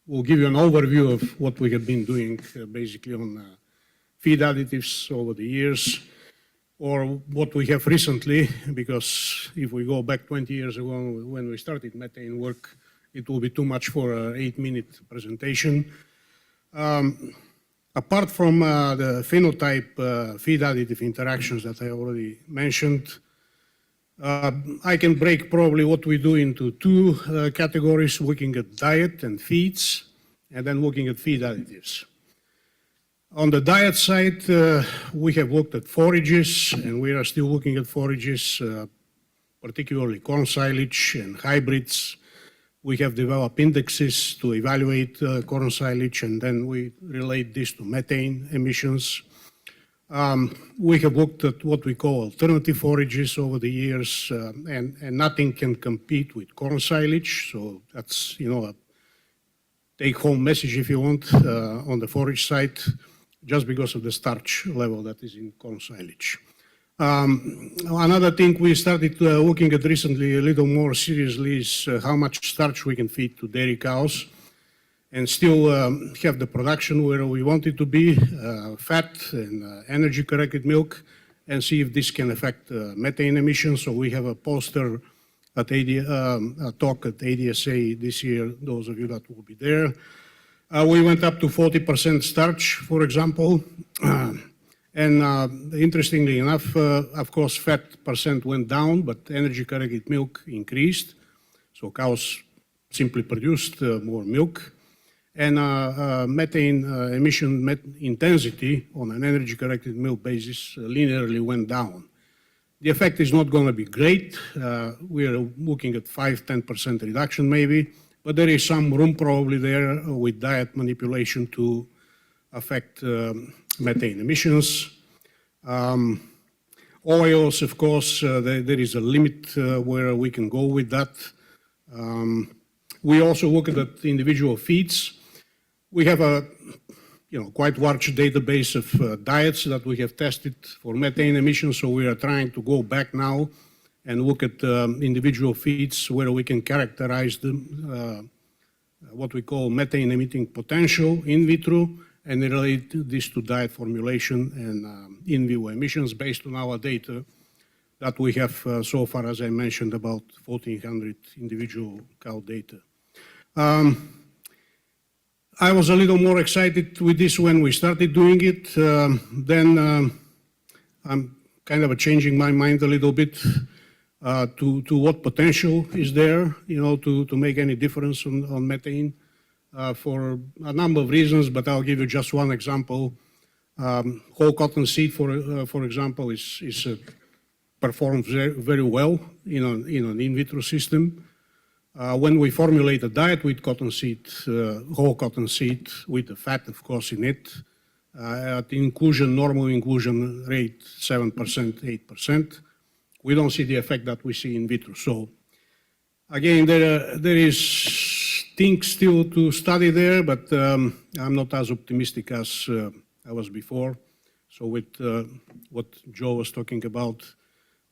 we'll give you an overview of what we have been doing basically on feed additives over the years, or what we have recently, because if we go back 20 years ago when we started methane work, it will be too much for an 8-minute presentation. Apart from the phenotype feed additive interactions that I already mentioned, I can break probably what we do into two categories, looking at diet and feeds, and then looking at feed additives. On the diet side, we have looked at forages, and we are still looking at forages, particularly corn silage and hybrids. We have developed indexes to evaluate corn silage, and then we relate this to methane emissions. We have looked at what we call alternative forages over the years, and nothing can compete with corn silage. So that's, a take-home message, if you want, on the forage side, just because of the starch level that is in corn silage. Another thing we started looking at recently a little more seriously is how much starch we can feed to dairy cows and still have the production where we want it to be, fat and energy-corrected milk, and see if this can affect methane emissions. So we have a poster at a talk at ADSA this year, those of you that will be there. We went up to 40% starch, for example. And interestingly enough, of course, fat percent went down, but energy-corrected milk increased. So cows simply produced more milk. And methane emission intensity on an energy-corrected milk basis linearly went down. The effect is not going to be great. We are looking at 5–10% reduction maybe, but there is some room probably there with diet manipulation to affect methane emissions. Oils, of course, there is a limit where we can go with that. We also look at the individual feeds. We have a quite large database of diets that we have tested for methane emissions, so we are trying to go back now and look at individual feeds where we can characterize them, what we call methane emitting potential in vitro, and relate this to diet formulation and in vivo emissions based on our data that we have so far, as I mentioned, about 1,400 individual cow data. I was a little more excited with this when we started doing it. Then I'm kind of changing my mind a little bit to what potential is there, to make any difference on methane for a number of reasons, but I'll give you just one example. Whole cotton seed, for example, is performs very well in an in vitro system. When we formulate a diet with cotton seed, whole cotton seed, with the fat, of course, in it, at normal inclusion rate 7%, 8%, we don't see the effect that we see in vitro. So again, there is things still to study there, but I'm not as optimistic as I was before. So with what Joe was talking about,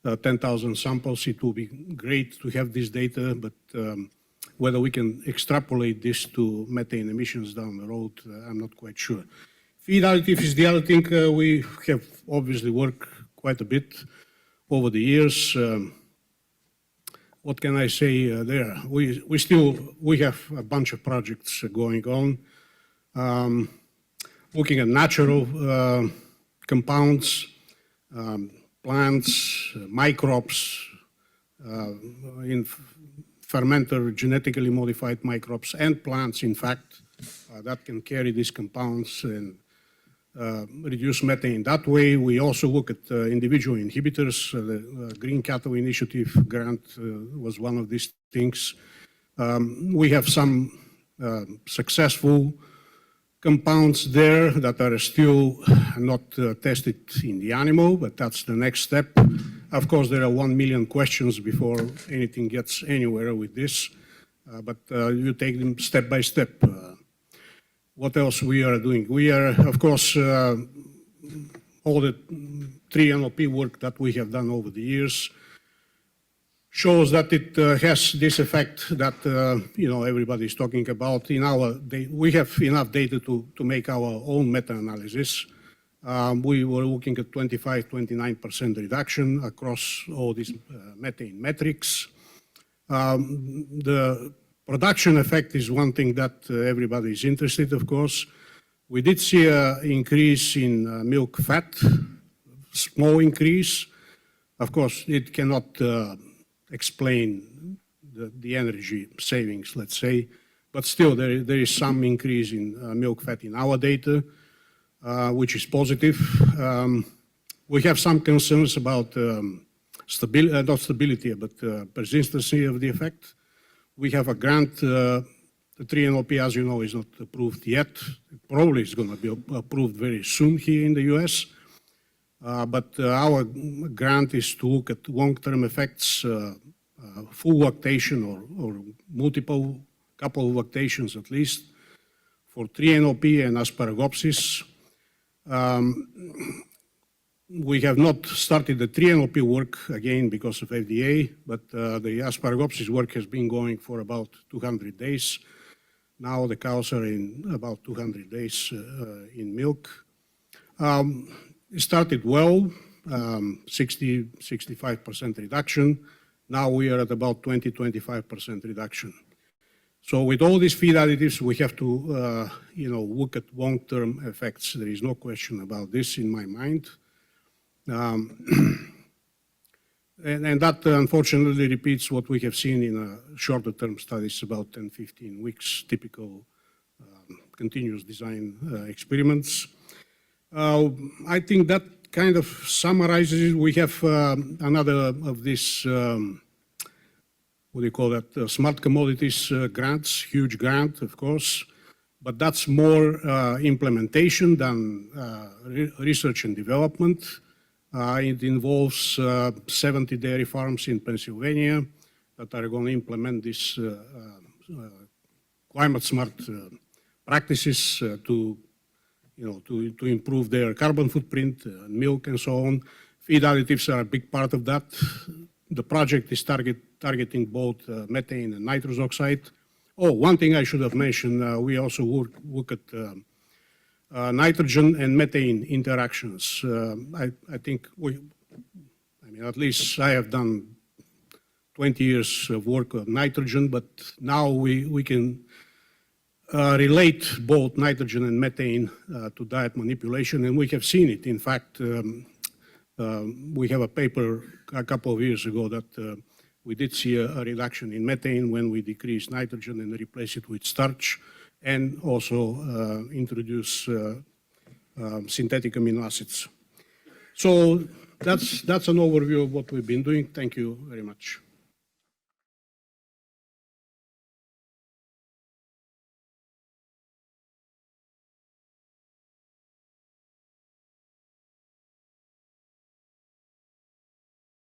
10,000 samples, it will be great to have this data, but whether we can extrapolate this to methane emissions down the road, I'm not quite sure. Feed additive is the other thing we have obviously worked quite a bit over the years. What can I say there? We have a bunch of projects going on, looking at natural compounds, plants, microbes, in fermenter, genetically modified microbes, and plants, in fact, that can carry these compounds and reduce methane that way. We also look at individual inhibitors. The Green Cattle Initiative grant was one of these things. We have some successful compounds there that are still not tested in the animal, but that's the next step. Of course, there are 1 million questions before anything gets anywhere with this, but you take them step by step. What else we are doing? We are, of course, all the 3 NLP work that we have done over the years shows that it has this effect that everybody's talking about. We have enough data to make our own meta-analysis. We were looking at 25-29% reduction across all these methane metrics. The production effect is one thing that everybody is interested, of course. We did see an increase in milk fat, small increase. Of course, it cannot explain the energy savings, let's say, but still there is some increase in milk fat in our data, which is positive. We have some concerns about not stability, but persistency of the effect. We have a grant. The 3-NOP, as you know, is not approved yet. It probably is going to be approved very soon here in the US. But our grant is to look at long-term effects, full lactation or multiple, couple of lactations at least, for 3-NOP and asparagopsis. We have not started the 3-NOP work again because of FDA, but the asparagopsis work has been going for about 200 days. Now the cows are in about 200 days in milk. It started well, 65% reduction. Now we are at about 20-25% reduction. So with all these feed additives, we have to look at long-term effects. There is no question about this in my mind. And that unfortunately repeats what we have seen in shorter term studies, about 10-15 weeks, typical continuous design experiments. I think that kind of summarizes it. We have another of these, what do you call that, smart commodities grants, huge grant, of course, but that's more implementation than research and development. It involves 70 dairy farms in Pennsylvania that are going to implement these climate smart practices to improve their carbon footprint, milk and so on. Feed additives are a big part of that. The project is targeting both methane and nitrous oxide. Oh, one thing I should have mentioned, we also look at nitrogen and methane interactions. I think at least I have done 20 years of work on nitrogen, but now we can relate both nitrogen and methane to diet manipulation, and we have seen it. In fact, we have a paper a couple of years ago that we did see a reduction in methane when we decrease nitrogen and replace it with starch, and also introduce synthetic amino acids. So that's an overview of what we've been doing. Thank you very much.